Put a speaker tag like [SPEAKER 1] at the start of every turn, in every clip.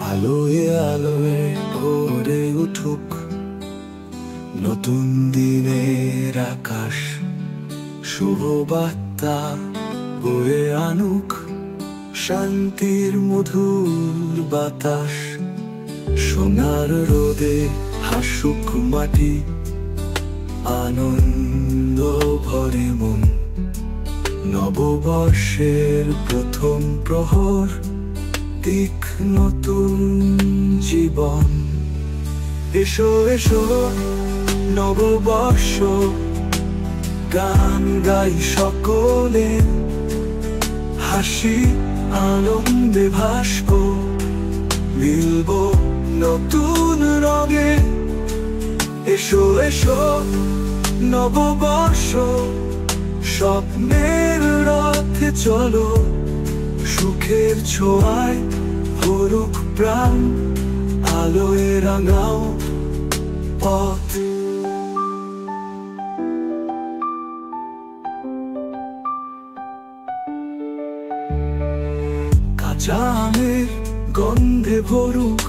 [SPEAKER 1] আলোয় আলোয় ভরে উঠুক নতুন দিনের আকাশ, শুভ বার্তা বয়ে আনুক শান্তির মধুর বাতাস। সোনার রোদে হাসুক মাটি, আনন্দ ভরে মন। নববর্ষের প্রথম প্রহর দিক নতুন জীবন। এসো এসো নববর্ষ, গান গাই সকলে, হাসি আনন্দে ভাসব, মিলব নতুন রঙে। এসো এসো নববর্ষ, স্বপ্নের রথে চলো, সুখের ছোঁয়ায় ভরুক প্রাণ, আলোয় রাঙাও পথ। কাঁচা আমের গন্ধে ভরুক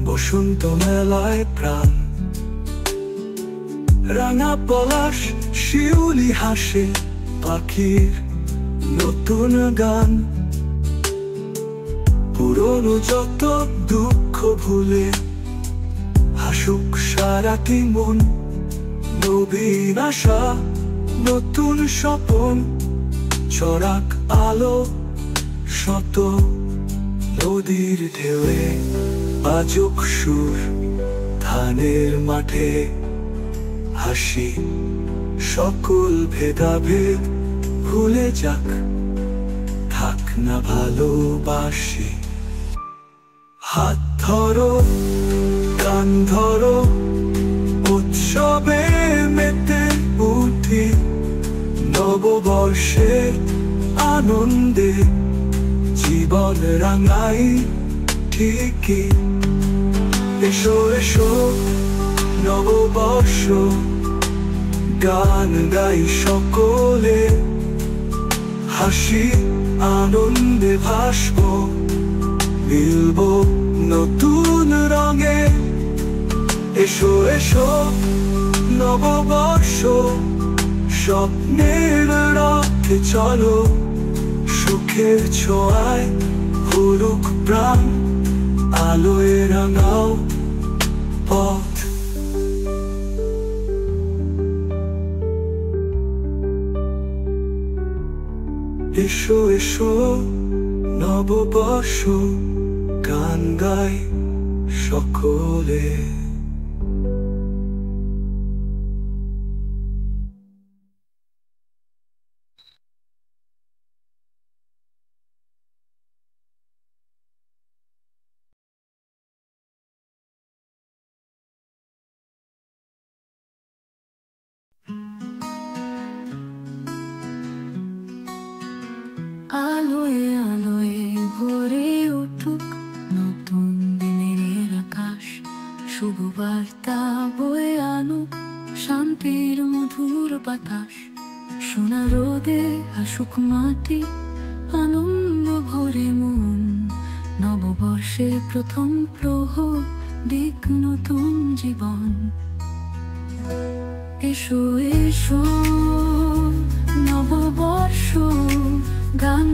[SPEAKER 1] বসন্ত মেলায় প্রাণ। রাঙা পলাশ শিউলি হাসে, পাখির নতুন গান। পুরনো যত দুঃখ ভুলে হাসুক সারাটি মন। নবীন আশা নতুন স্বপন, ছড়াক আলো শত। নদীর ঢেউয়ে বাজুক সুর, ধানের মাঠে হাসি। সকল ভেদাভেদ ভুলে যাক, থাক না ভালোবাসি। হাত ধরো গান ধরো, উৎসবে মেতে উঠি। নববর্ষের আনন্দে জীবন রাঙাই ঠিকই। এসো এসো নববর্ষ, গান গাই সকলে, হাসি আনন্দে ভাসব, মিলব নতুন রঙে। এসো এসো নববর্ষ, স্বপ্নের রথে চলো, সুখের ছোঁয়ায় ভরুক প্রাণ, আলোয় রাঙাও পথ। এসো এসো নববর্ষ, গান গাই সকলে।
[SPEAKER 2] আলোয় আলোয় ভরে উঠুক নতুন দিনের আকাশ, শুভ বার্তা বয়ে আনুক শান্তির মধুর বাতাস। সোনা রোদে হাসুক মাটি, আনন্দ ভরে মন। নববর্ষের প্রথম প্রহর দিক নতুন জীবন। এসো এসো নববর্ষ, গান